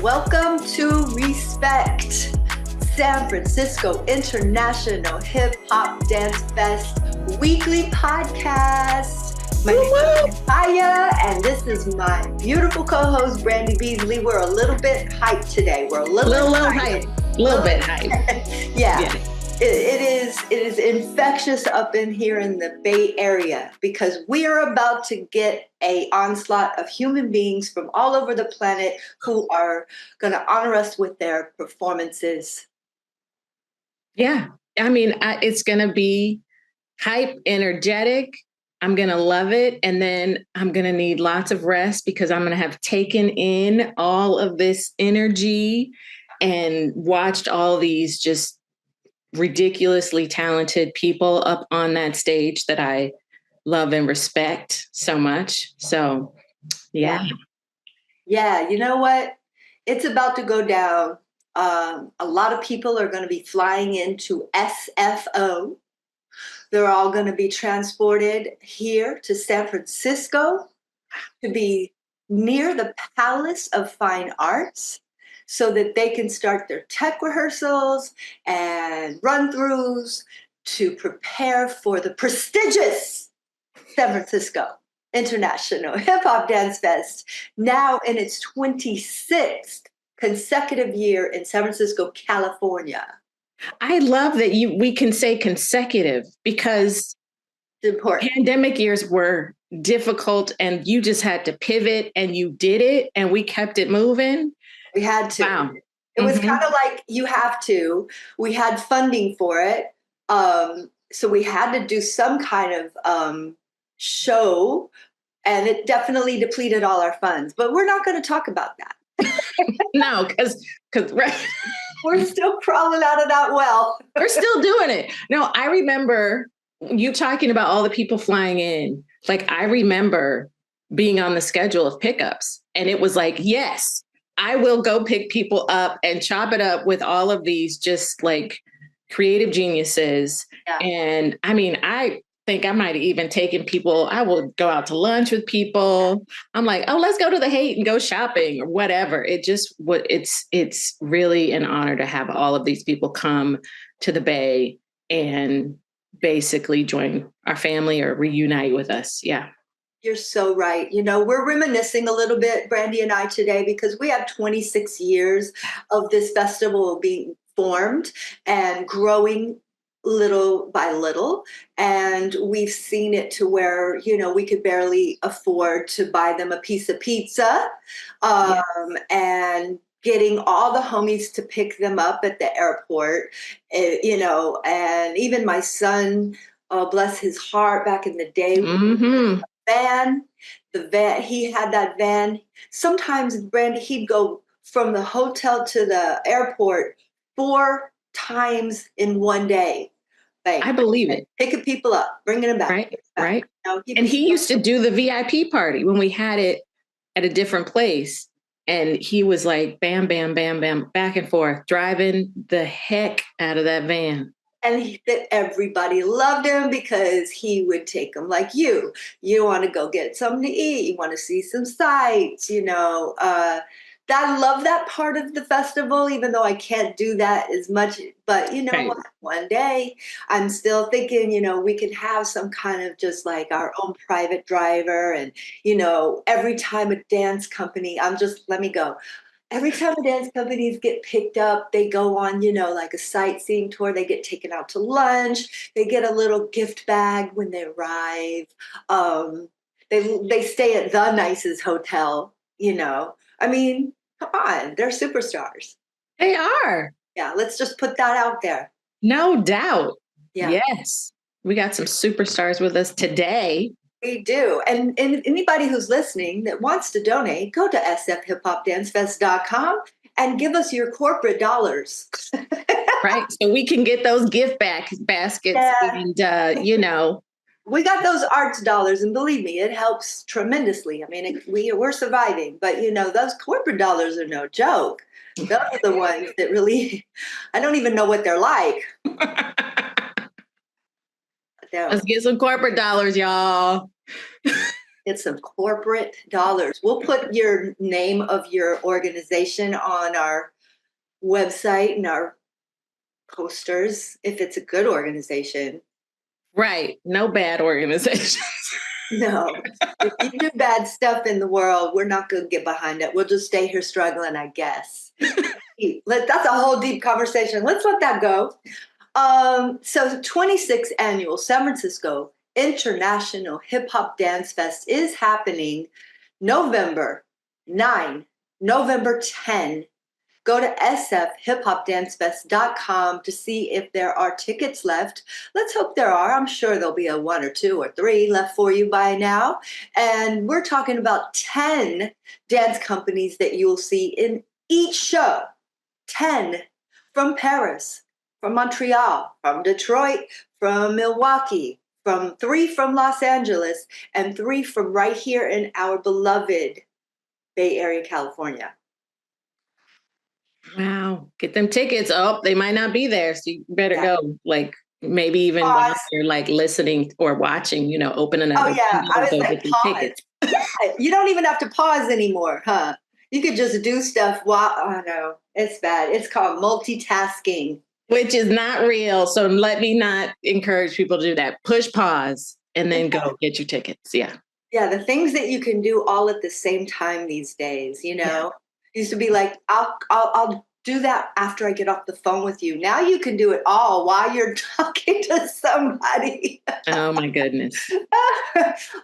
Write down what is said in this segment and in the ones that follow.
welcome to Respect, San Francisco International Hip Hop Dance Fest weekly podcast. My name is Micaya, and this is my beautiful co-host, Brandy Beasley. We're a little bit hyped today. We're a little hyped. A little bit hyped. Yeah. It is infectious up in here in the Bay Area because we are about to get an onslaught of human beings from all over the planet who are going to honor us with their performances. Yeah. I mean, it's going to be hype, energetic. I'm going to love it. And then I'm going to need lots of rest because I'm going to have taken in all of this energy and watched all these just ridiculously talented people up on that stage that I love and respect so much. So, yeah. Yeah, you know what? It's about to go down. A lot of people are going to be flying into SFO. They're all going to be transported here to San Francisco to be near the Palace of Fine Arts, so that they can start their tech rehearsals and run-throughs to prepare for the prestigious San Francisco International Hip Hop Dance Fest, now in its 26th consecutive year in San Francisco, California. I love that we can say consecutive because pandemic years were difficult and you just had to pivot and you did it and we kept it moving. We had to. Wow. It was kind of like you have to. We had funding for it. So we had to do some kind of show, and it definitely depleted all our funds. But we're not going to talk about that. No, because right. We're still crawling out of that well. We're still doing it. No, I remember you talking about all the people flying in. Like, I remember being on the schedule of pickups, and it was like, yes, I will go pick people up and chop it up with all of these just like creative geniuses. Yeah. And I mean, I think I might have even taken people, I will go out to lunch with people. I'm like, oh, let's go to the Haight and go shopping or whatever. It's really an honor to have all of these people come to the Bay and basically join our family or reunite with us. Yeah. You're so right. You know, we're reminiscing a little bit, Brandy and I, today, because we have 26 years of this festival being formed and growing little by little. And we've seen it to where, you know, we could barely afford to buy them a piece of pizza. And getting all the homies to pick them up at the airport, you know, and even my son, bless his heart, back in the day, the van, he had that van. Sometimes, Brandy, he'd go from the hotel to the airport 4 times in one day. Like, I believe it. Picking people up, bringing them back. Right. You know, and he used to do the VIP party when we had it at a different place. And he was like, bam, bam, bam, bam, back and forth, driving the heck out of that van. And everybody loved him because he would take them like you. You want to go get something to eat. You want to see some sights, you know. I love that part of the festival, even though I can't do that as much. But you know what? One day I'm still thinking, you know, we could have some kind of just like our own private driver. And, you know, every time a dance company, let me go. Every time the dance companies get picked up, they go on, you know, like a sightseeing tour. They get taken out to lunch. They get a little gift bag when they arrive. They stay at the nicest hotel, you know. I mean, come on, they're superstars. They are. Yeah, let's just put that out there. No doubt. Yeah. Yes. We got some superstars with us today. We do. And anybody who's listening that wants to donate, go to sfhiphopdancefest.com and give us your corporate dollars. Right. So we can get those gift baskets and, you know. We got those arts dollars, and believe me, it helps tremendously. I mean, we're surviving, but you know, those corporate dollars are no joke. Those are the ones that really, I don't even know what they're like. Let's get some corporate dollars, y'all. Get some corporate dollars. We'll put your name of your organization on our website and our posters if it's a good organization. Right. No bad organizations. No, if you do bad stuff in the world, we're not going to get behind it. We'll just stay here struggling, I guess. That's a whole deep conversation. Let's let that go. So 26th annual San Francisco International Hip Hop Dance Fest is happening November 9, November 10. Go to sfhiphopdancefest.com to see if there are tickets left. Let's hope there are. I'm sure there'll be a 1 or 2 or 3 left for you by now. And we're talking about 10 dance companies that you'll see in each show. 10 from Paris, from Montreal, from Detroit, from Milwaukee, from 3 from Los Angeles, and 3 from right here in our beloved Bay Area, California. Wow. Get them tickets. Oh, they might not be there. So you better go. Like maybe even while you're like listening or watching, opening up. Oh yeah. I was like, pause. Yeah. You don't even have to pause anymore, huh? You could just do stuff while, oh no, it's bad. It's called multitasking. Which is not real. So let me not encourage people to do that. Push pause and then go get your tickets. Yeah. Yeah. The things that you can do all at the same time these days, Yeah. Used to be like, I'll do that after I get off the phone with you. Now you can do it all while you're talking to somebody. Oh my goodness.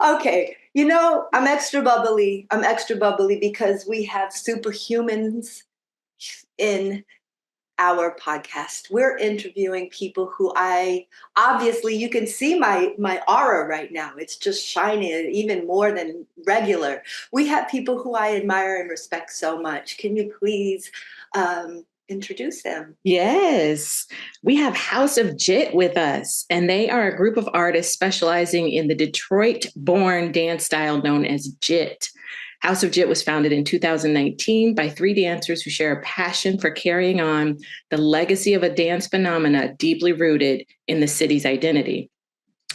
Okay. I'm extra bubbly. I'm extra bubbly because we have superhumans in our podcast. We're interviewing people who obviously you can see my aura right now. It's just shining even more than regular. We have people who I admire and respect so much. Can you please introduce them? Yes. We have House of Jit with us, and they are a group of artists specializing in the Detroit-born dance style known as Jit. House of Jit was founded in 2019 by 3 dancers who share a passion for carrying on the legacy of a dance phenomena deeply rooted in the city's identity.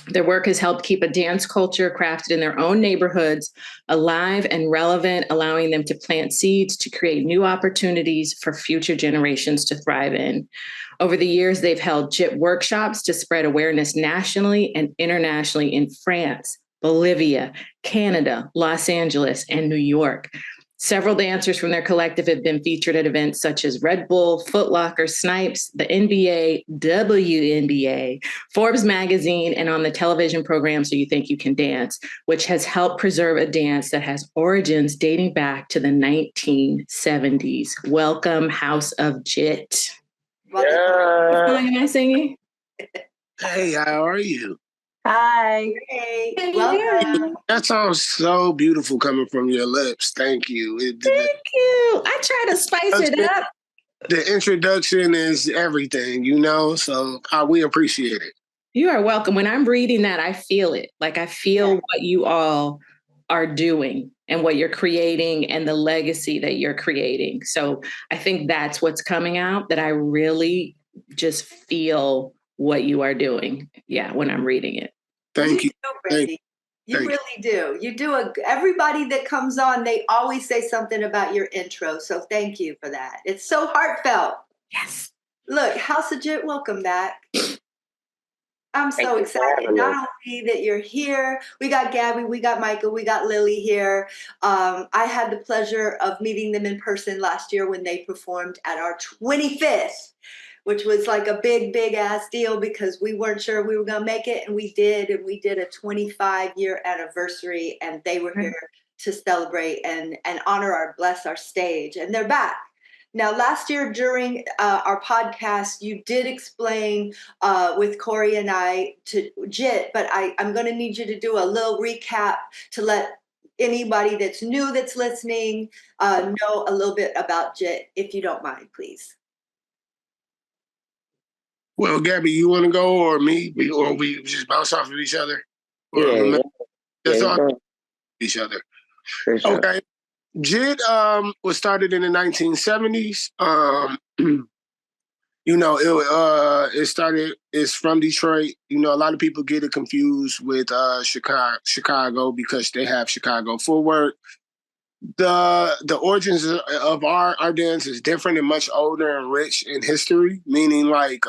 Their work has helped keep a dance culture crafted in their own neighborhoods alive and relevant, allowing them to plant seeds to create new opportunities for future generations to thrive in. Over the years, they've held JIT workshops to spread awareness nationally and internationally in France, Bolivia, Canada, Los Angeles, and New York. Several dancers from their collective have been featured at events such as Red Bull, Foot Locker, Snipes, the NBA, WNBA, Forbes magazine, and on the television program So You Think You Can Dance, which has helped preserve a dance that has origins dating back to the 1970s. Welcome, House of Jit. Yeah. What song am I singing? Hey, how are you? Hi. Hey, welcome. That sounds so beautiful coming from your lips. Thank you. Thank you. I try to spice it up. The introduction is everything, so we appreciate it. You are welcome. When I'm reading that, I feel it. Like I feel what you all are doing and what you're creating and the legacy that you're creating. So I think that's what's coming out, that I really just feel what you are doing. Yeah, when I'm reading it. Thank you. You really do. You do. Everybody that comes on, they always say something about your intro. So thank you for that. It's so heartfelt. Yes. Look, House of Jit, welcome back. I'm so excited. Not only that you're here, we got Gabby, we got Michael, we got Lily here. I had the pleasure of meeting them in person last year when they performed at our 25th, which was like a big, big ass deal because we weren't sure we were going to make it. And we did. And we did a 25-year anniversary, and they were here to celebrate and honor bless our stage. And they're back. Now, last year during our podcast, you did explain with Corey and I to JIT, but I'm going to need you to do a little recap to let anybody that's new that's listening know a little bit about JIT, if you don't mind, please. Well, Gabby, you want to go or me? Or we just bounce off of each other? Just off of each other. Sure. Okay. JIT was started in the 1970s. It's from Detroit. A lot of people get it confused with Chicago because they have Chicago footwork. The origins of our dance is different and much older and rich in history, meaning like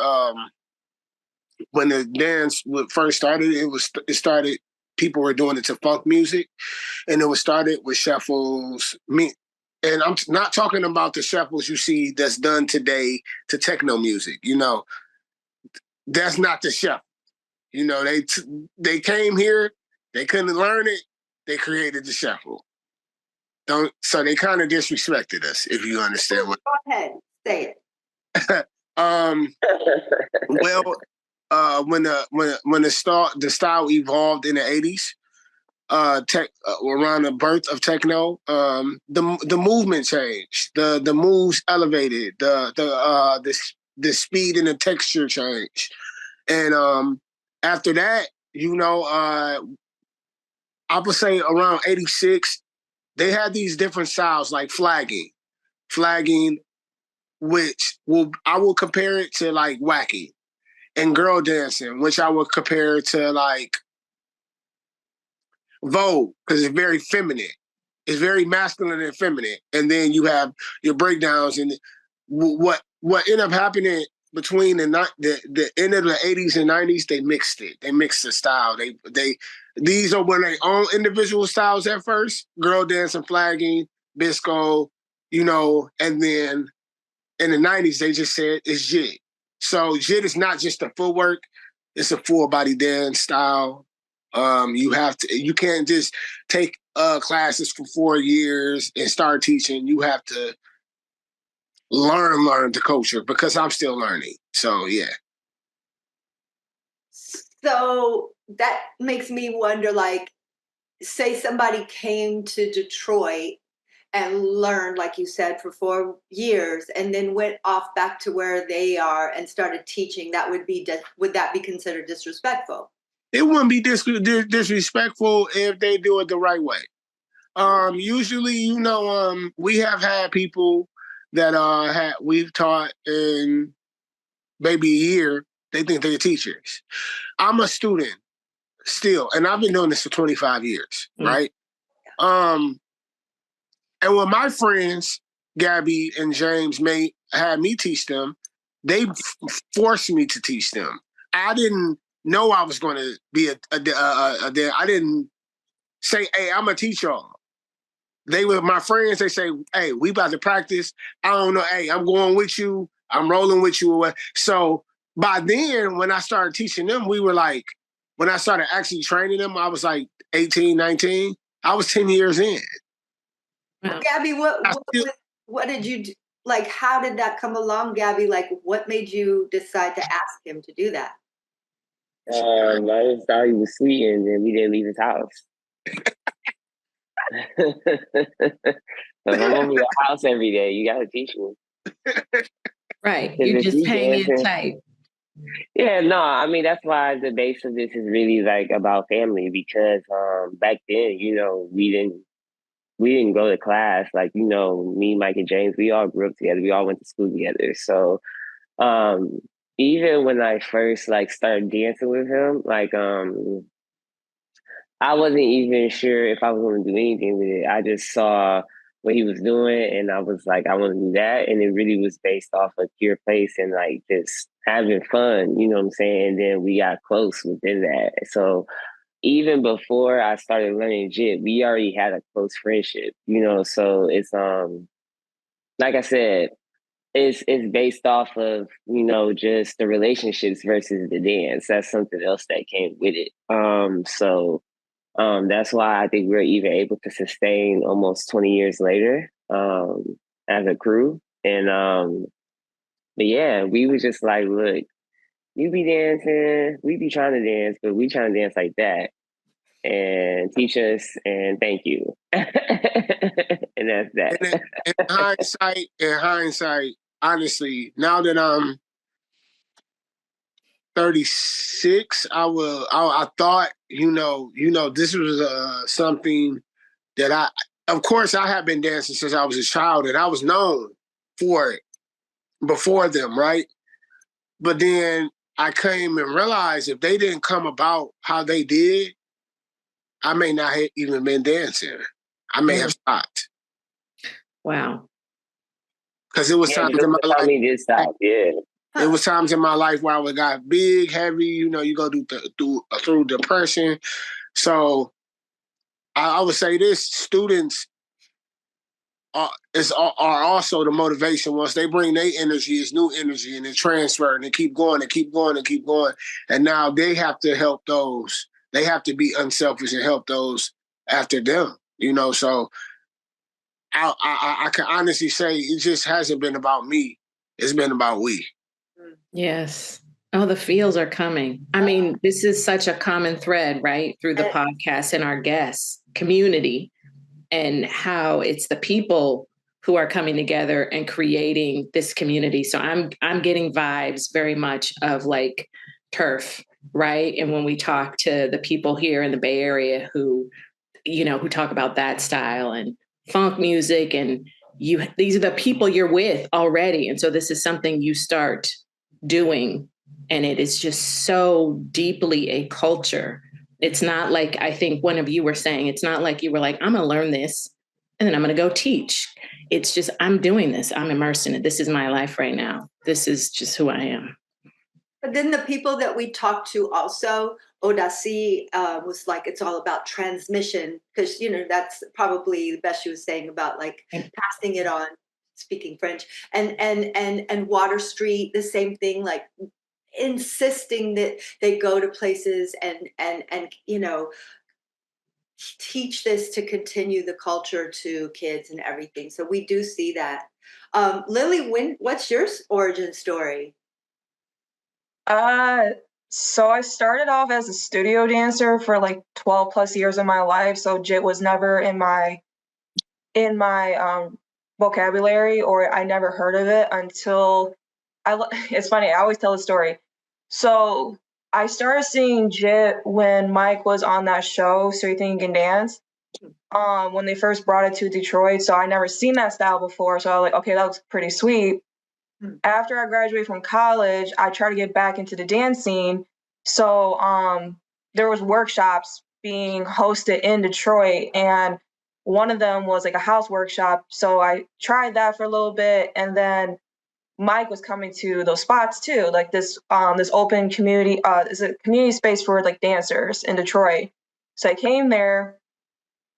when the dance first started, it started people were doing it to funk music, and it was started with shuffles. And I'm not talking about the shuffles you see that's done today to techno music. That's not the shuffle. They came here, they couldn't learn it, they created the shuffle. So they kind of disrespected us, if you understand what. Go ahead, say it. Well, when the style evolved in the 80s, around the birth of techno, the movement changed, the moves elevated, the speed and the texture changed, and after that, I would say around 86, they had these different styles like flagging, which I will compare it to like wacky, and girl dancing, which I would compare to like Vogue, because it's very feminine. It's very masculine and feminine. And then you have your breakdowns, and what ended up happening between the end of the 80s and 90s, they mixed it. They mixed the style. These are their own individual styles at first, girl dancing, flagging, disco, and then in the 90s, they just said it's jit. So jit is not just a footwork, it's a full body dance style. You can't just take classes for 4 years and start teaching. You have to learn the culture, because I'm still learning. So yeah. So that makes me wonder, like, say somebody came to Detroit and learned, like you said, for 4 years, and then went off back to where they are and started teaching. Would that be considered disrespectful? It wouldn't be disrespectful if they do it the right way. Usually, we have had people that we've taught in maybe a year. They think they're teachers. I'm a student still, and I've been doing this for 25 years, right? And when my friends, Gabby and James, had me teach them, they forced me to teach them. I didn't know I was going to be I didn't say, hey, I'm going to teach y'all. They were my friends. They say, hey, we about to practice. I don't know. Hey, I'm going with you. I'm rolling with you. So by then, when I started teaching them, when I started actually training them, I was like 18, 19. I was 10 years in. Gabby, what did you do? Like, how did that come along, Gabby? Like, what made you decide to ask him to do that? I just thought he was sweet, and then we didn't leave his house. So if I'm over your house every day, you gotta teach me. Right. You're just hanging tight. Yeah, no, I mean, that's why the base of this is really like about family, because back then, we didn't go to class. Like, me, Mike, and James, we all grew up together. We all went to school together. So even when I first started dancing with him, I wasn't even sure if I was going to do anything with it. I just saw what he was doing, and I was like, I want to do that. And it really was based off of pure place and just having fun, you know what I'm saying? And then we got close within that. So even before I started learning jit, we already had a close friendship, so it's like I said, it's based off of, just the relationships versus the dance. That's something else that came with it. So that's why I think we're even able to sustain almost 20 years later as a crew. And but yeah, we were just like, look, you be dancing, we be trying to dance, but we trying to dance like that. And teach us, and thank you. And that's that. In hindsight, honestly, now that I'm 36, I thought, this was something that of course, I have been dancing since I was a child, and I was known for it before them, right? But then I came and realized if they didn't come about how they did, I may not have even been dancing. I may have stopped. Wow. Because it was times in my life. Yeah. It was times in my life where I got big, heavy. You know, you go through depression. So I would say this: students are also the motivation. Once they bring their energy, it's new energy, and they transfer, and they keep going, and keep going, and keep going. And now they have to help those. They have to be unselfish and help those after them. You know, so I can honestly say it just hasn't been about me. It's been about we. Yes. Oh, the feels are coming. I mean, this is such a common thread, right? Through the podcast and our guests, community, and how it's the people who are coming together and creating this community. So I'm getting vibes very much of like turf, right? And when we talk to the people here in the Bay Area who talk about that style and funk music, and these are the people you're with already. And so this is something you start doing, and it is just so deeply a culture. It's not like, I think one of you were saying, it's not like you were like, I'm going to learn this and then I'm going to go teach. It's just, I'm doing this. I'm immersed in it. This is my life right now. This is just who I am. But then the people that we talked to also, Odasi was like, it's all about transmission, because, that's probably the best she was saying about like passing it on, speaking French, and Water Street, the same thing, like insisting that they go to places and teach this to continue the culture to kids and everything. So we do see that. Lily, what's your origin story? So I started off as a studio dancer for like 12 plus years of my life. So JIT was never in my vocabulary, or I never heard of it until it's funny, I always tell a story. So I started seeing JIT when Mike was on that show, So You Think You Can Dance, when they first brought it to Detroit. So I never seen that style before. So I was like, okay, that looks pretty sweet. After I graduated from college, I tried to get back into the dance scene. So there was workshops being hosted in Detroit, and one of them was like a house workshop. So I tried that for a little bit, and then Mike was coming to those spots too, like this open community, is a community space for like dancers in Detroit. So I came there,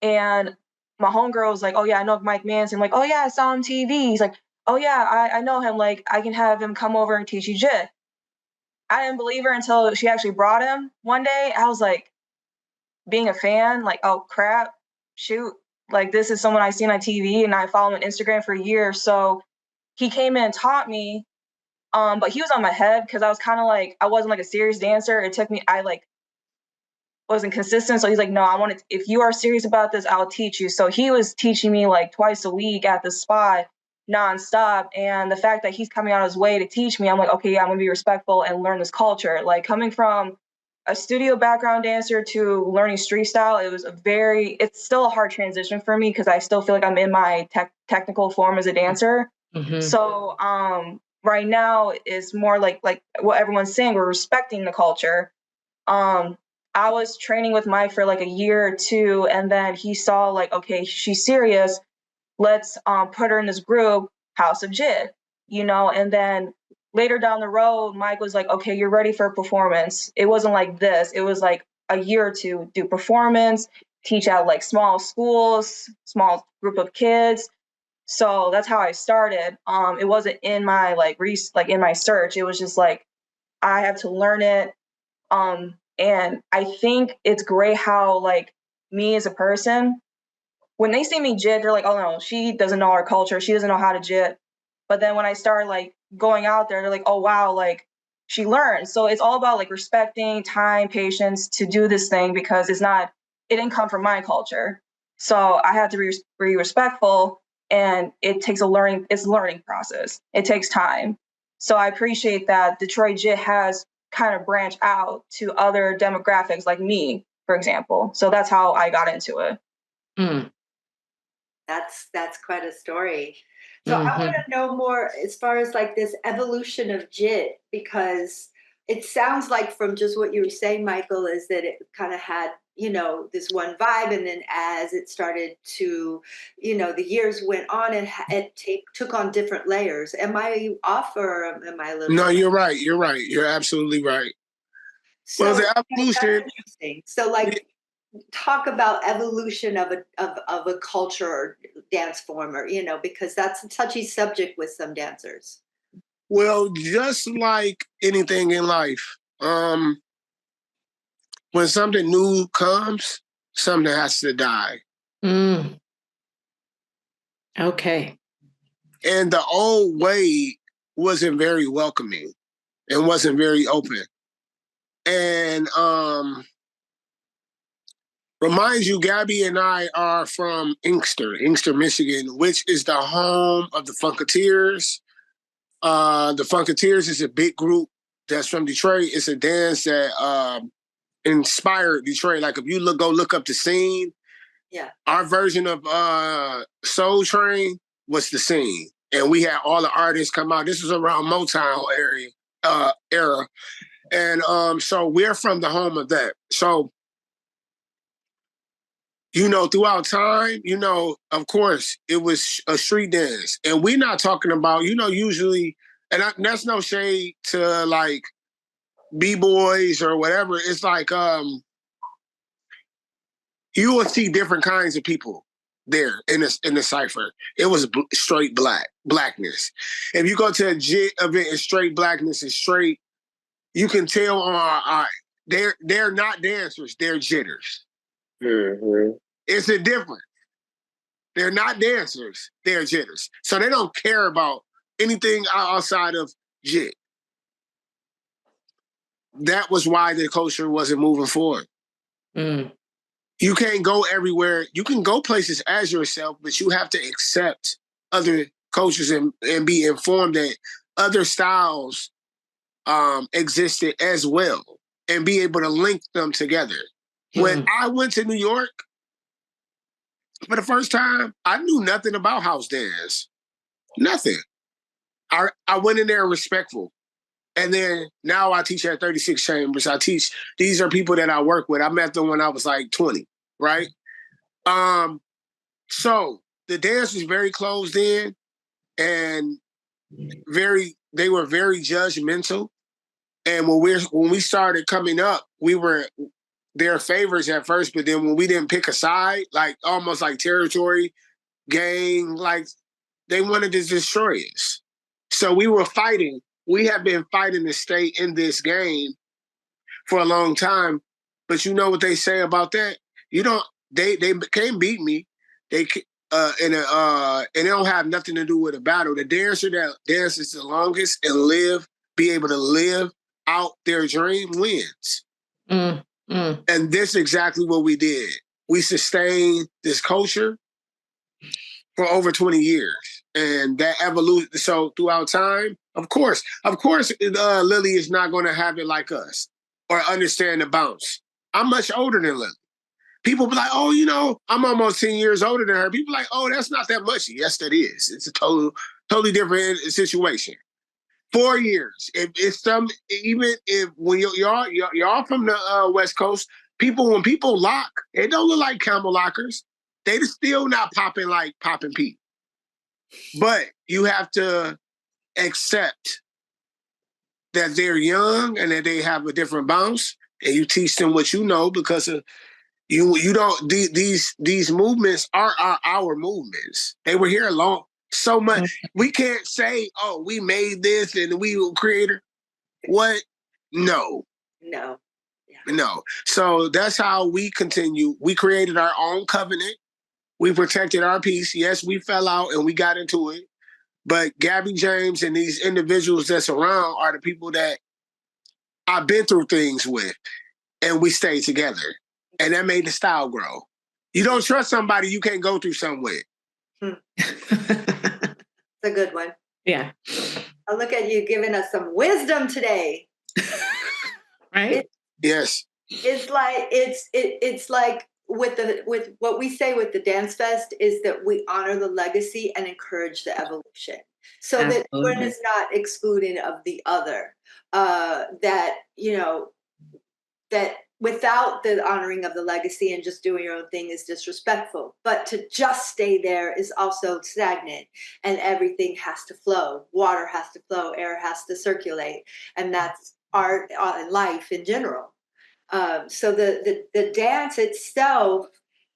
and my homegirl was like, "Oh yeah, I know Mike Manson." I'm like, "Oh yeah, I saw him on TV." He's like, "Oh yeah, I know him. Like, I can have him come over and teach you JIT." I didn't believe her until she actually brought him one day. I was like, being a fan, like, oh crap, shoot, like this is someone I seen on TV and I follow him on Instagram for years. So he came in and taught me, but he was on my head because I was kind of like, I wasn't like a serious dancer. It took me, I like wasn't consistent. So he's like, no, if you are serious about this, I'll teach you. So he was teaching me like twice a week at the spot nonstop. And the fact that he's coming out of his way to teach me, I'm like, okay, yeah, I'm gonna be respectful and learn this culture. Like coming from a studio background dancer to learning street style, it's still a hard transition for me because I still feel like I'm in my technical form as a dancer. Mm-hmm. So right now it's more like what everyone's saying, we're respecting the culture. I was training with Mike for like a year or two, and then he saw like, okay, she's serious. Let's put her in this group, House of JIT, and then later down the road, Mike was like, okay, you're ready for a performance. It wasn't like this. It was like a year or two, do performance, teach at like small schools, small group of kids. So that's how I started. It wasn't in my in my search. It was just like, I have to learn it. And I think it's great how like me as a person, when they see me JIT, they're like, oh no, she doesn't know our culture. She doesn't know how to JIT. But then when I start like going out there, they're like, oh wow, like she learns. So it's all about like respecting time, patience to do this thing because it didn't come from my culture. So I had to be respectful, and it's a learning process. It takes time. So I appreciate that Detroit JIT has kind of branched out to other demographics like me, for example. So that's how I got into it. Mm. That's quite a story. So I want to know more as far as like this evolution of JIT, because it sounds like from just what you were saying, Michael, is that it kind of had, this one vibe. And then as it started to, the years went on and took on different layers. Am I off or am I a little No, bit? you're right. You're right. You're absolutely right. Well, So the that's evolution. interesting. So like, talk about evolution of a culture or dance form, or because that's a touchy subject with some dancers. Well, just like anything in life, when something new comes, something has to die. Okay. And the old way wasn't very welcoming and wasn't very open. And remind you, Gabby and I are from Inkster, Michigan, which is the home of the Funketeers. The Funketeers is a big group that's from Detroit. It's a dance that inspired Detroit. Like if you go look up the scene, our version of Soul Train was the scene, and we had all the artists come out. This was around Motown era, and so we're from the home of that. So throughout time, of course, it was a street dance. And we're not talking about, usually, and that's no shade to like B-boys or whatever. It's like you will see different kinds of people there in the cipher. It was straight blackness. If you go to a JIT event, it's straight blackness, it's straight, you can tell they're not dancers, they're jitters. Mm-hmm. It's a difference. They're not dancers, they're jitters. So they don't care about anything outside of JIT. That was why the culture wasn't moving forward. You can't go everywhere. You can go places as yourself, but you have to accept other cultures and be informed that other styles existed as well and be able to link them together. When I went to New York, for the first time, I knew nothing about house dance. Nothing. I went in there respectful. And then now I teach at 36 Chambers. These are people that I work with. I met them when I was like 20, right? So the dance was very closed in and they were very judgmental. And when we started coming up, we were their favorites at first, but then when we didn't pick a side, like almost like territory, gang, like they wanted to destroy us. So we were fighting. We have been fighting to stay in this game for a long time. But you know what they say about that? They can't beat me. And it don't have nothing to do with a battle. The dancer that dances the longest and be able to live out their dream wins. And this is exactly what we did. We sustained this culture for over 20 years. And that evolution, so throughout time, of course, Lily is not going to have it like us or understand the bounce. I'm much older than Lily. People be like, oh, I'm almost 10 years older than her. People like, oh, that's not that much. Yes, that is. It's a totally different situation. 4 years. Even if when y'all from the West Coast, when people lock, it don't look like camel lockers. They still not popping like popping Pete. But you have to accept that they're young and that they have a different bounce, and you teach them what you know because of you don't these movements are our movements. They were here so much. We can't say, oh, we made this and we were creator. What? No. Yeah. No. So that's how we continue. We created our own covenant. We protected our peace. Yes, we fell out and we got into it. But Gabby James and these individuals that's around are the people that I've been through things with, and we stayed together. And that made the style grow. You don't trust somebody you can't go through something with. It's a good one. Yeah. I look at you giving us some wisdom today. Right? Yes. It's like with what we say with the Dance Fest is that we honor the legacy and encourage the evolution, so that one Absolutely. is not excluding of the other. That that without the honoring of the legacy and just doing your own thing is disrespectful. But to just stay there is also stagnant, and everything has to flow. Water has to flow, air has to circulate, and that's art and life in general. So the dance itself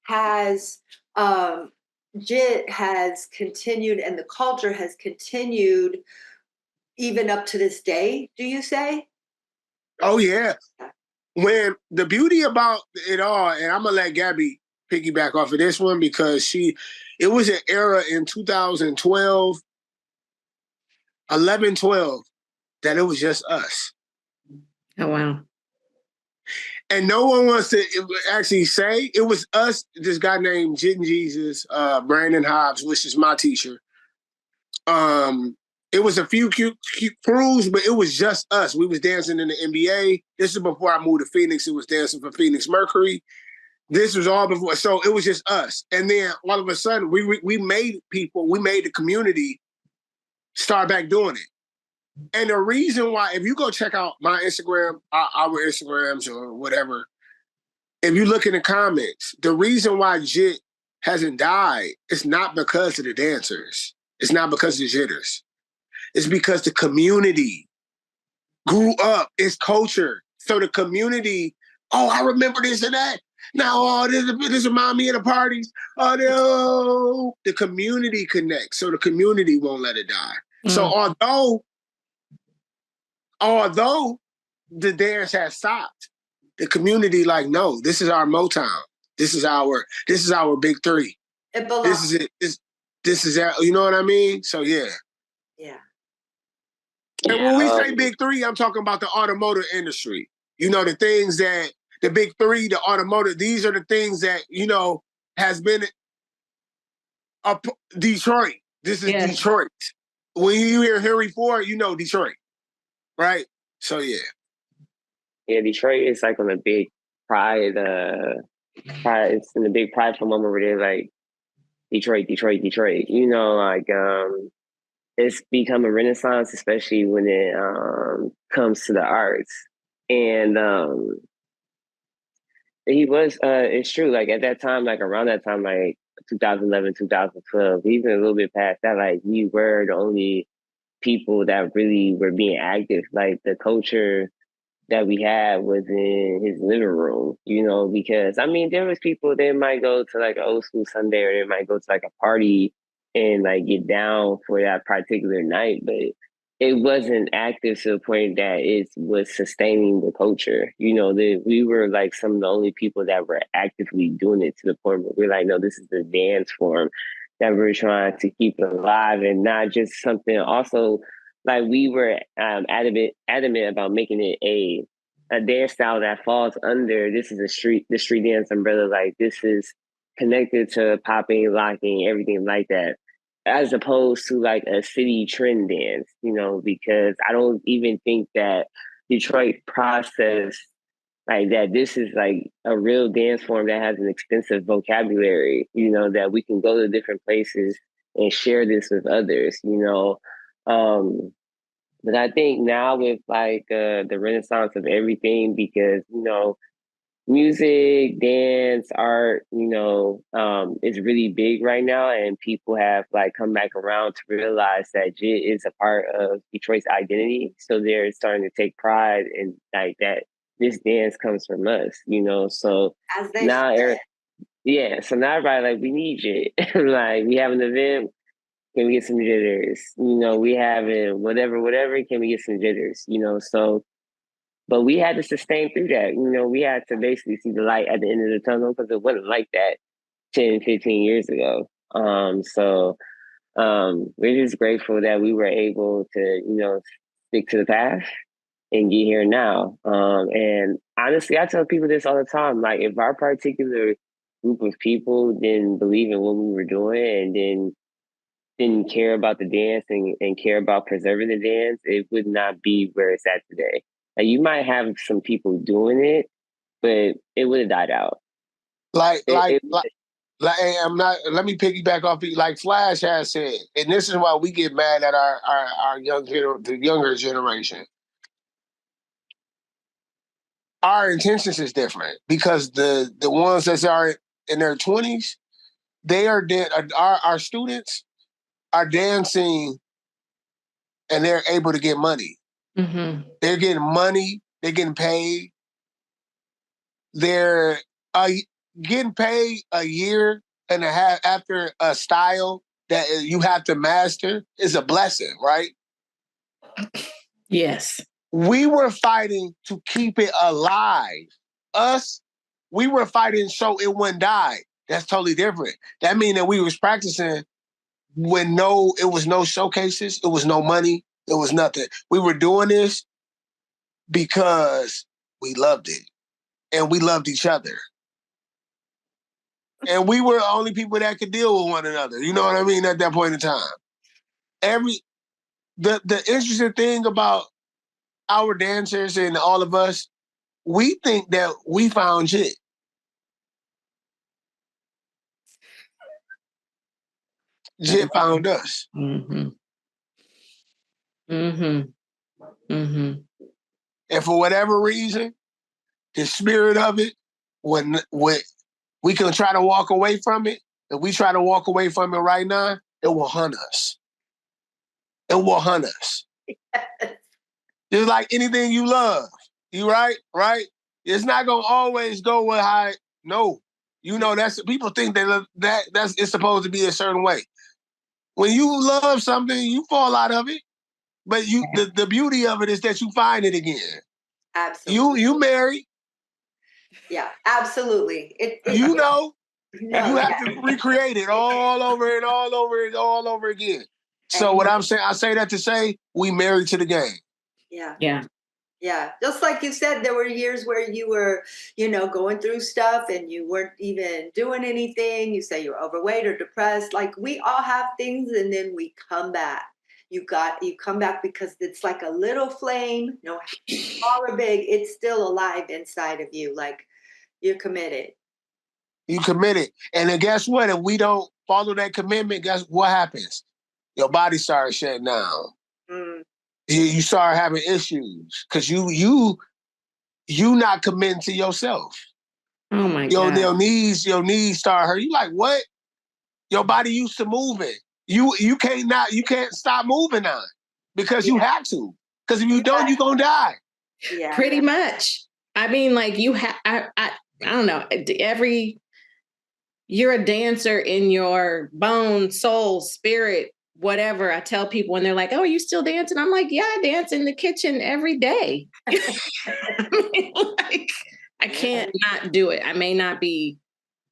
has JIT has continued, and the culture has continued even up to this day. Do you say? Oh yeah. When the beauty about it all, and I'm gonna let Gabby piggyback off of this one because it was an era in 2012, 11, 12, that it was just us. Oh, wow. And no one wants to actually say it was us, this guy named Jit and Jesus, Brandon Hobbs, which is my teacher. It was a few cute crews, but it was just us. We was dancing in the NBA. This is before I moved to Phoenix. It was dancing for Phoenix Mercury. This was all before. So it was just us. And then all of a sudden, we made the community start back doing it. And the reason why, if you go check out my Instagram, our Instagrams or whatever, if you look in the comments, the reason why JIT hasn't died is not because of the dancers. It's not because of the jitters. It's because the community grew up. It's culture. So the community, oh, I remember this and that. Now, oh, this reminds me of the parties. Oh, no. The community connects. So the community won't let it die. So although the dance has stopped, the community like, no, this is our Motown. This is our big three. It belongs. This is it. This is our, you know what I mean? So yeah. Yeah. And when we say big three, I'm talking about the automotive industry. The things that the big three, the automotive, these are the things that, has been Detroit. This is Detroit. When you hear Henry Ford, Detroit. Right? So yeah. Yeah, Detroit is like on a big pride, it's in a big prideful moment where they're like, Detroit, Detroit, Detroit. It's become a renaissance, especially when it comes to the arts. And it's true, like at that time, like around that time, like 2011, 2012, even a little bit past that, like we were the only people that really were being active. Like the culture that we had was in his living room, because there was people that might go to like an old school Sunday or they might go to like a party and like get down for that particular night, but it wasn't active to the point that it was sustaining the culture. That we were like some of the only people that were actively doing it to the point where we're like, no, this is the dance form that we're trying to keep alive and not just something also like we were adamant about making it a dance style that falls under this is the street dance umbrella. Like this is connected to popping, locking, everything like that, as opposed to like a city trend dance. Because I don't even think that Detroit processed like that. This is like a real dance form that has an extensive vocabulary. That we can go to different places and share this with others. But I think now with like the renaissance of everything, because music, dance, art, is really big right now, and people have like come back around to realize that JIT is a part of Detroit's identity. So they're starting to take pride in like that. This dance comes from us, So As they now, should. so now everybody like we need JIT. Like we have an event. Can we get some jitters? We have it, whatever. Can we get some jitters? So, but we had to sustain through that. We had to basically see the light at the end of the tunnel because it wasn't like that 10, 15 years ago. We're just grateful that we were able to, stick to the path and get here now. And honestly, I tell people this all the time. Like, if our particular group of people didn't believe in what we were doing and didn't care about the dance and care about preserving the dance, it would not be where it's at today. Like you might have some people doing it, but it would have died out. Like, It, like, it, like, like, hey, I'm not. Let me piggyback off. Like Flash has said, and this is why we get mad at our the younger generation. Our intentions is different because the ones that are in their 20s, they are dead. Our students are dancing, and they're able to get money. Mm-hmm. They're getting money. They're getting paid. They're uh, getting paid a year and a half after a style that you have to master is a blessing, right? Yes. We were fighting to keep it alive. Us, we were fighting so it wouldn't die. That's totally different. That means that we was practicing when it was no showcases, it was no money, it was nothing. We were doing this because we loved it and we loved each other. And we were the only people that could deal with one another. You know what I mean? At that point in time. The interesting thing about our dancers and all of us, we think that we found shit. Jit found us. Mm-hmm. Mm-hmm. Mm-hmm. And for whatever reason, the spirit of it, when we can try to walk away from it, if we try to walk away from it right now, it will hunt us. It will hunt us. Just like anything you love. You right? Right? It's not gonna always go with how no. You know, that's people think that's it's supposed to be a certain way. When you love something, you fall out of it. But the beauty of it is that you find it again. Absolutely. You married. Yeah, absolutely. You know, no, you have yeah. to recreate it all over and all over and all over again. So And what I'm saying, I say that to say we married to the game. yeah. Yeah. Yeah, just like you said, there were years where you were, going through stuff and you weren't even doing anything. You say you're overweight or depressed. Like we all have things, and then we come back. You come back because it's like a little flame, no small or big, it's still alive inside of you. Like you're committed. You committed. And then guess what? If we don't follow that commitment, guess what happens? Your body starts shutting down. Mm. You start having issues because you not committing to yourself. Oh my God. Your knees start hurting. You like what? Your body used to moving. You can't stop moving now because you Yeah. have to. Because if you don't, you're gonna die. Yeah. Pretty much. I mean, like you have, I don't know. You're a dancer in your bone, soul, spirit, whatever. I tell people when they're like, "Oh, are you still dancing?" I'm like, "Yeah, I dance in the kitchen every day." I mean, like, I can't not do it. I may not be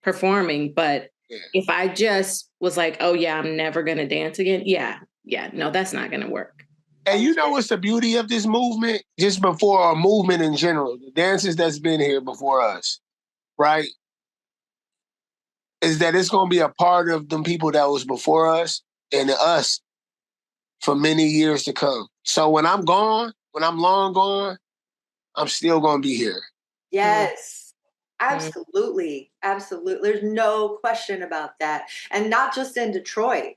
performing, but if I just was like, "Oh yeah, I'm never gonna dance again," yeah, no, that's not gonna work. And you know what's the beauty of this movement? Just before our movement in general, the dances that's been here before us, right? Is that it's gonna be a part of them people that was before us and us for many years to come. So when I'm gone, when I'm long gone, I'm still gonna be here. Yes, absolutely. Absolutely. There's no question about that. And not just in Detroit,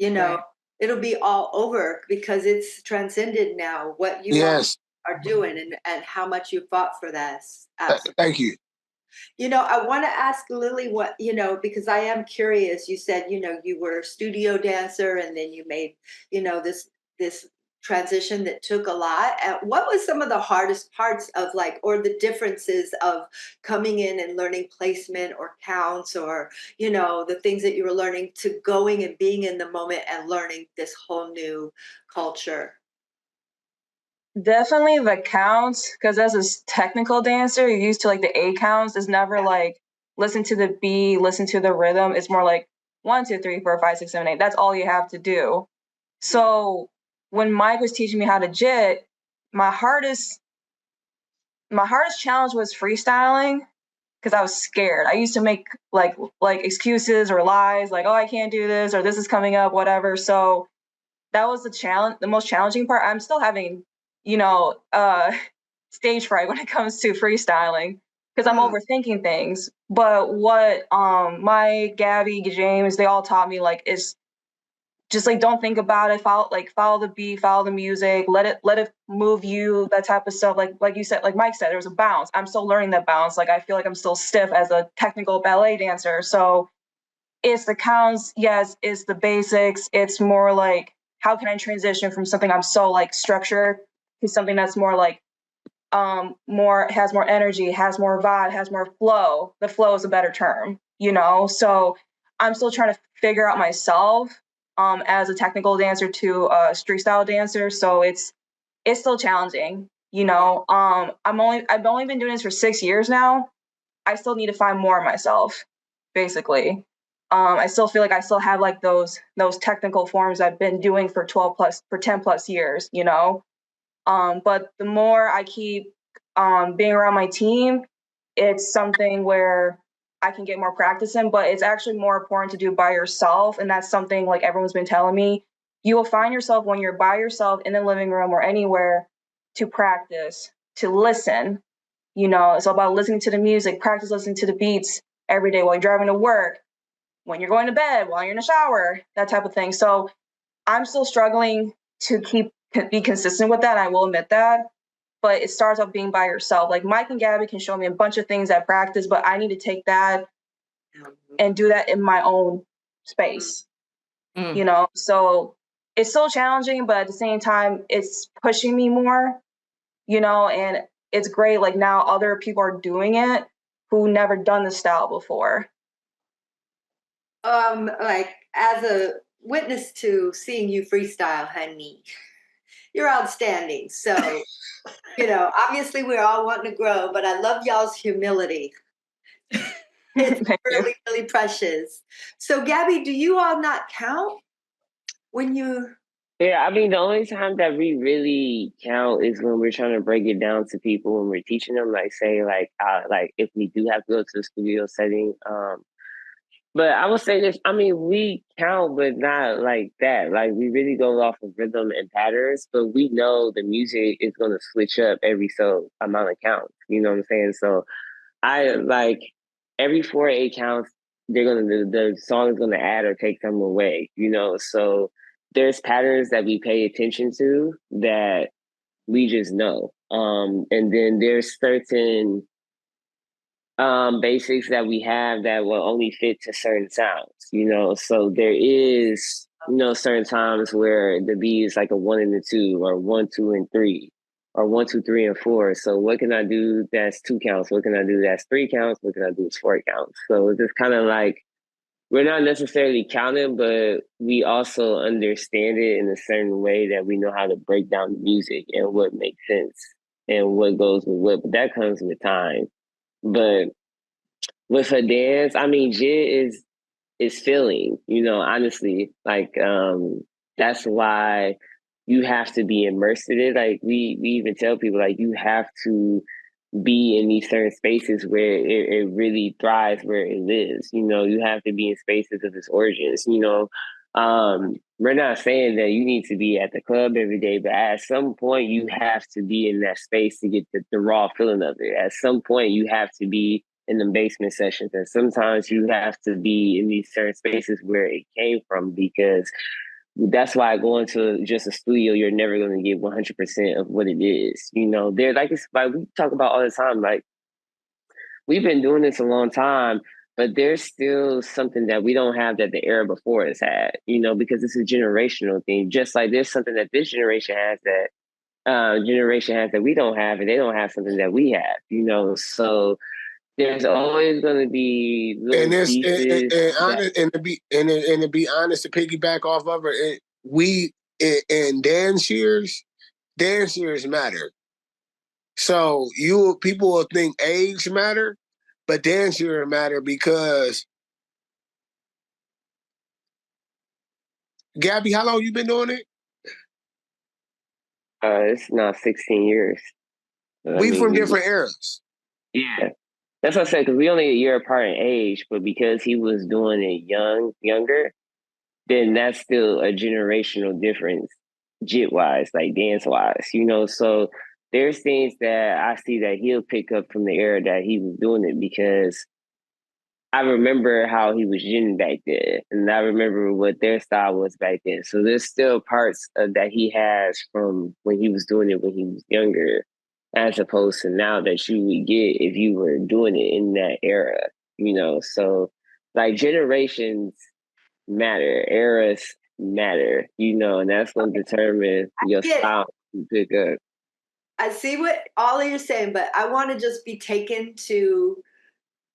Right. it'll be all over because it's transcended now what you all Yes. are doing and how much you fought for this. Absolutely. Thank you. I want to ask Lily what, because I am curious. You said, you were a studio dancer and then you made, this transition that took a lot. What was some of the hardest parts of or the differences of coming in and learning placement or counts or, the things that you were learning to going and being in the moment and learning this whole new culture? Definitely the counts, because as a technical dancer, you're used to like the A counts. It's never like listen to the beat, listen to the rhythm. It's more like 1, 2, 3, 4, 5, 6, 7, 8. That's all you have to do. So when Mike was teaching me how to jit, my hardest challenge was freestyling because I was scared. I used to make like excuses or lies, like, oh, I can't do this or this is coming up, whatever. So that was the most challenging part. I'm still having, stage fright when it comes to freestyling because I'm overthinking things. But what my Gabby, James, they all taught me like is just like don't think about it, follow the beat, follow the music, let it move you, that type of stuff. Like you said, like Mike said, there was a bounce. I'm still learning that bounce. Like I feel like I'm still stiff as a technical ballet dancer. So it's the counts, yes, it's the basics. It's more like how can I transition from something I'm so like structured to something that's more like more has more energy, has more vibe, has more flow. The flow is a better term, you know. So I'm still trying to figure out myself as a technical dancer to a street style dancer. So it's still challenging, you know. I've only been doing this for 6 years now. I still need to find more of myself, basically. I still feel like I still have like those technical forms I've been doing for 10 plus years, you know. But the more I keep being around my team, it's something where I can get more practice in, but it's actually more important to do by yourself. And that's something like everyone's been telling me. You will find yourself when you're by yourself in the living room or anywhere to practice, to listen. You know, it's all about listening to the music, practice listening to the beats every day while you're driving to work, when you're going to bed, while you're in the shower, that type of thing. So I'm still struggling to be consistent with that. I will admit that. But it starts off being by yourself. Like Mike and Gabby can show me a bunch of things at practice, but I need to take that and do that in my own space. You know, so it's still challenging, but at the same time, it's pushing me more, you know, and it's great. Like now other people are doing it who never done the style before. Like as a witness to seeing you freestyle, honey, you're outstanding. So, you know, obviously we're all wanting to grow, but I love y'all's humility. It's really, really precious. So, Gabby, do you all not count when you? Yeah, I mean, the only time that we really count is when we're trying to break it down to people when we're teaching them, like say, like if we do have to go to the studio setting. But I would say this, I mean, we count, but not like that. Like we really go off of rhythm and patterns, but we know the music is going to switch up every so amount of counts. You know what I'm saying? So I like every 4 8 counts, they're gonna the song is gonna add or take them away, you know. So there's patterns that we pay attention to that we just know. And then there's certain basics that we have that will only fit to certain sounds, you know. So there is, you know, certain times where the beat is like a 1 and a 2, or 1, 2, and 3, or 1, 2, 3, and 4. So what can I do that's 2 counts? What can I do that's 3 counts? What can I do that's 4 counts? So it's just kind of like we're not necessarily counting, but we also understand it in a certain way that we know how to break down the music and what makes sense and what goes with what. But that comes with time. But with her dance, I mean, Jit is feeling, you know, honestly. Like that's why you have to be immersed in it. Like we even tell people like you have to be in these certain spaces where it really thrives, where it lives. You know, you have to be in spaces of its origins, you know. We're not saying that you need to be at the club every day, but at some point you have to be in that space to get the raw feeling of it. At some point you have to be in the basement sessions, and sometimes you have to be in these certain spaces where it came from, because that's why going to just a studio, you're never going to get 100% of what it is. You know, they're like, it's like we talk about all the time, like we've been doing this a long time, but there's still something that we don't have that the era before us had, you know, because it's a generational thing. Just like there's something that this generation has that we don't have, and they don't have something that we have, you know. So there's always going to be little pieces. And to be honest, to piggyback off of her, in dance years matter. So people will think age matter, but dance years matter because Gabby, how long you been doing it? It's now 16 years. We from different eras. Yeah. That's what I said, because we only a year apart in age, but because he was doing it younger, then that's still a generational difference, jit wise, like dance wise, you know. So there's things that I see that he'll pick up from the era that he was doing it, because I remember how he was Jin back then, and I remember what their style was back then. So there's still parts that he has from when he was doing it when he was younger, as opposed to now that you would get if you were doing it in that era, you know? So like generations matter, eras matter, you know, and that's going to determine your style you pick up. I see what all you're saying, but I want to just be taken to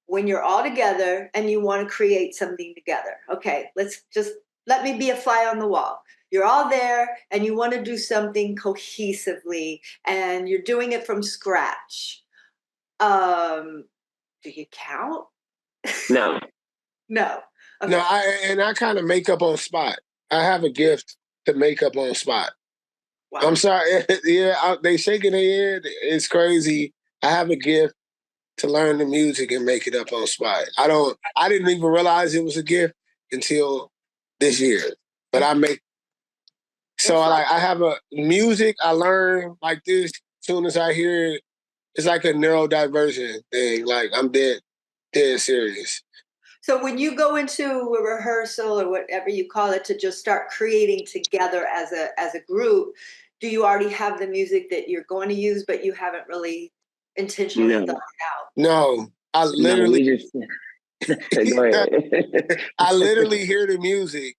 when you're all together and you want to create something together. Okay, let's just let me be a fly on the wall. You're all there and you want to do something cohesively and you're doing it from scratch. Do you count? No. No. Okay. No, I kind of make up on spot. I have a gift to make up on spot. Wow. I'm sorry. Yeah, they shaking their head. It's crazy. I have a gift to learn the music and make it up on spot. I didn't even realize it was a gift until this year. But I make so I have a music I learn like this. As soon as I hear it, it's like a neurodivergent thing. Like I'm dead serious. So when you go into a rehearsal or whatever you call it to just start creating together as a group, do you already have the music that you're going to use, but you haven't really intentionally thought it out? No, I literally go ahead. I literally hear the music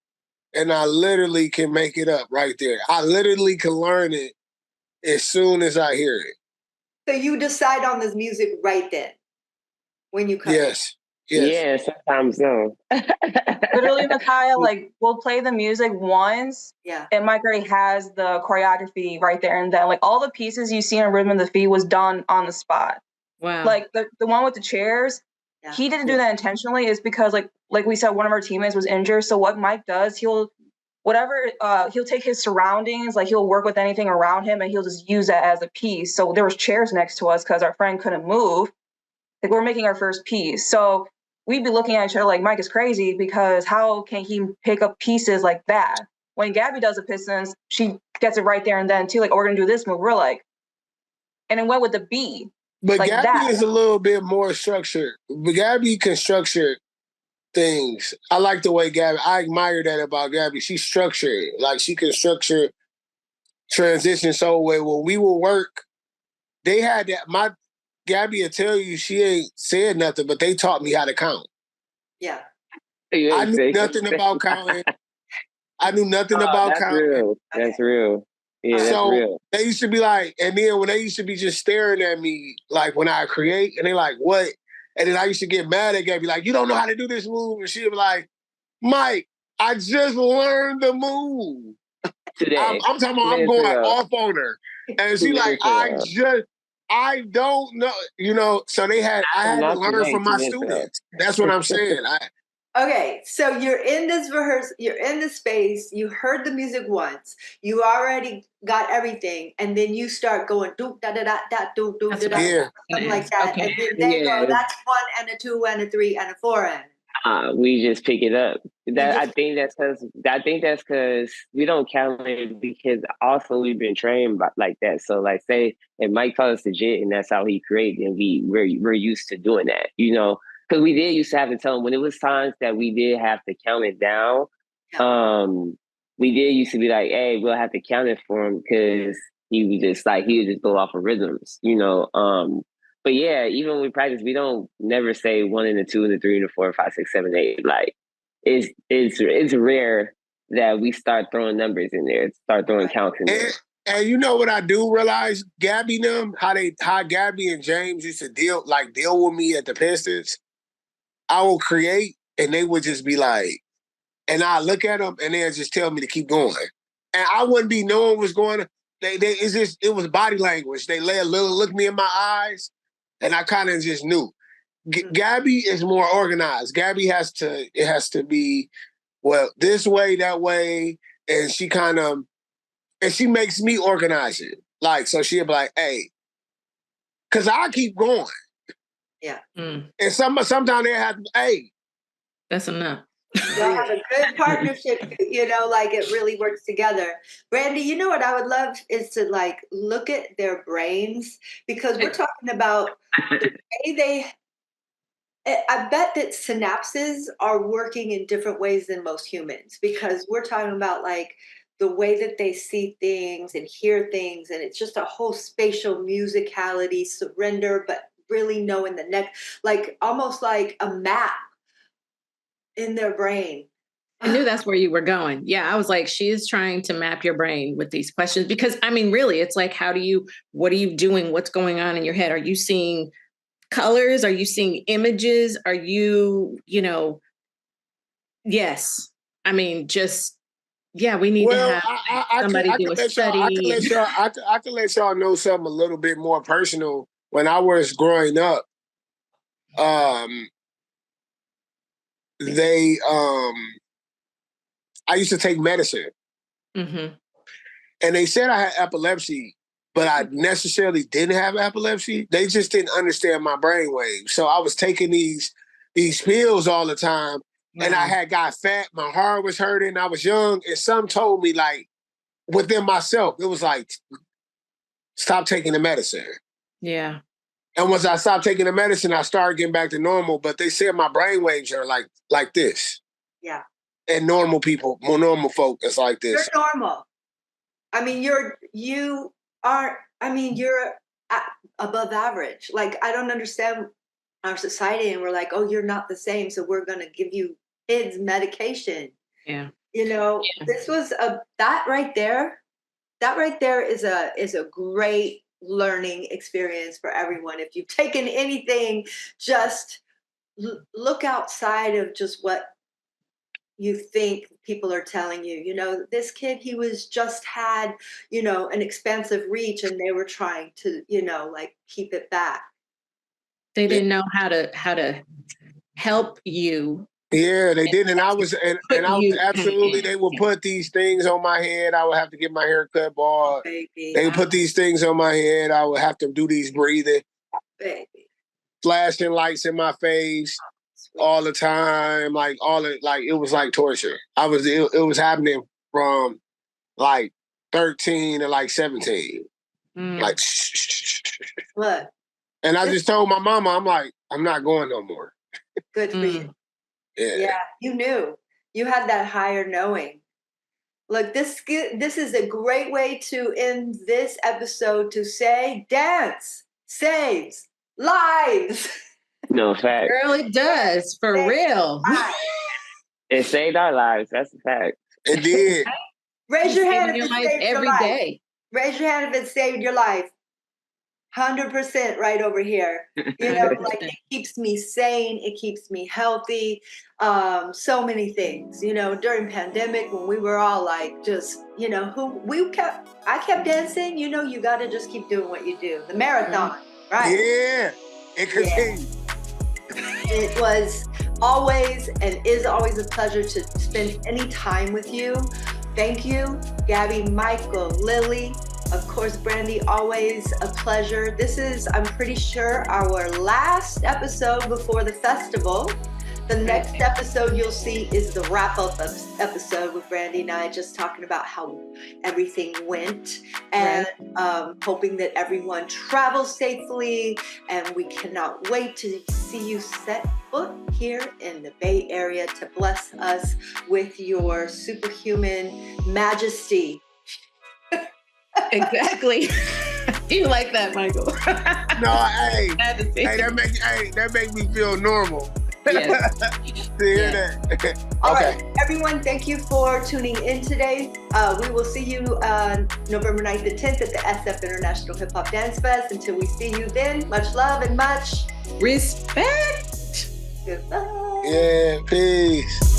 and I literally can make it up right there. I literally can learn it as soon as I hear it. So you decide on this music right then when you come. Yes. Yeah, sometimes no. Literally, Micaya, like we'll play the music once, and Mike already has the choreography right there and then. Like all the pieces you see in Rhythm of the Feet was done on the spot. Wow. Like the one with the chairs, he didn't do that intentionally. Is because like we said, one of our teammates was injured. So what Mike does, he'll take his surroundings, like he'll work with anything around him, and he'll just use that as a piece. So there was chairs next to us because our friend couldn't move. Like we're making our first piece, so we'd be looking at each other like Mike is crazy because how can he pick up pieces like that? When Gabby does the Pistons, she gets it right there and then too. Like, oh, we're gonna do this move. We're like, and it went with the beat. But like Gabby that. is a little bit more structured. But Gabby can structure things. I like the way I admire that about Gabby. She's structured. Like she can structure transition so when we will work, they had that. Gabby will tell you she ain't said nothing, but they taught me how to count. Yeah. I knew nothing about counting. I knew nothing about counting. Real. That's real. Yeah, that's real. They used to be like, and then when they used to be just staring at me, like when I create, and they like, what? And then I used to get mad at Gabby, like, you don't know how to do this move. And she'd be like, Mike, I just learned the move. Today. I'm talking about I'm going off on her. And she like, I don't know, you know, so I had to learn from my students. That's what I'm saying. Okay, so you're in this rehearsal, you're in the space, you heard the music once, you already got everything, and then you start going do da da da da do do da da something like that. Okay. And then they go, that's 1 and a 2 and a 3 and a 4 and we just pick it up. I think that's because we don't count it because also we've been trained like that. So like say if Mike calls us legit and that's how he created, and we're used to doing that, you know, because we did used to have to tell him when it was times that we did have to count it down. We did used to be like, hey, we'll have to count it for him because he would just go off of rhythms, you know. But yeah, even when we practice, we don't never say 1 and a 2 and a 3 and a 4, 5, 6, 7, 8. Like it's rare that we start throwing numbers in there, start throwing counts in there. And you know what I do realize, Gabby them, how Gabby and James used to deal with me at the Pistons. I will create and they would just be like, and I look at them and they'll just tell me to keep going. And I wouldn't be knowing what's going on. It was body language. They look me in my eyes. And I kind of just knew. Gabby is more organized. Gabby has to be, well, this way, that way. And she she makes me organize it. Like, so she'll be like, hey, because I keep going. Yeah. And sometimes they have, hey. That's enough. Y'all have a good partnership, like it really works together. Brandy, you know what I would love is to like look at their brains, because we're talking about the way I bet that synapses are working in different ways than most humans, because we're talking about like the way that they see things and hear things. And it's just a whole spatial musicality, surrender, but really knowing the next, like almost like a map in their brain. I knew that's where you were going. Yeah, I was like, she is trying to map your brain with these questions, because I mean, really, it's like, what are you doing? What's going on in your head? Are you seeing colors? Are you seeing images? Are you, yes. I mean, we need to have somebody do a study. I can let y'all know something a little bit more personal. When I was growing up, I used to take medicine. Mm-hmm. And they said I had epilepsy, but I necessarily didn't have epilepsy. They just didn't understand my brain waves. So I was taking these pills all the time. Wow. And I had got fat. My heart was hurting. I was young. And some told me, like, within myself, it was like, stop taking the medicine. Yeah. And once I stopped taking the medicine, I started getting back to normal. But they said my brain waves are like this. Yeah. And normal people, more normal folk, is like this. You're normal. I mean, you're above average. Like, I don't understand our society, and we're like, oh, you're not the same, so we're going to give you kids medication. Yeah. This was that right there is a great learning experience for everyone. If you've taken anything, just look outside of just what you think people are telling you. This kid, he was just had, an expansive reach, and they were trying to, like keep it back. They didn't know how to help you. Yeah, they did. And I was absolutely, they would put these things on my head. I would have to get my hair cut bald. Baby. They would put these things on my head. I would have to do these breathing. Baby. Flashing lights in my face. All the time, like it was like torture. It was happening from like 13 to like 17. Like, what? And I just told my mama, I'm like, I'm not going no more. Good for you. Yeah, you knew. You had that higher knowing. Look, this is a great way to end this episode, to say dance saves lives. No fact. Girl, it does, for real. It saved our lives. That's a fact. It did. Raise your hand if it saved every your life. day. Raise your hand if it saved your life. 100% right over here. Like, it keeps me sane. It keeps me healthy. So many things, during pandemic, when we were all like, just, I kept dancing, you got to just keep doing what you do. The marathon, right? Yeah. It continued. Yeah. It was always and is always a pleasure to spend any time with you. Thank you, Gabby, Michael, Lily. Of course, Brandy, always a pleasure. This is, I'm pretty sure, our last episode before the festival. The next episode you'll see is the wrap-up episode with Brandy and I, just talking about how everything went, and hoping that everyone travels safely. And we cannot wait to see you set foot here in the Bay Area to bless us with your superhuman majesty. Exactly. You like that, Michael? No, that make me feel normal. Yes. To hear that. All right, everyone, thank you for tuning in today. We will see you November 9th and 10th at the SF International Hip Hop Dance Fest. Until we see you then, much love and much respect. Goodbye. Yeah, peace.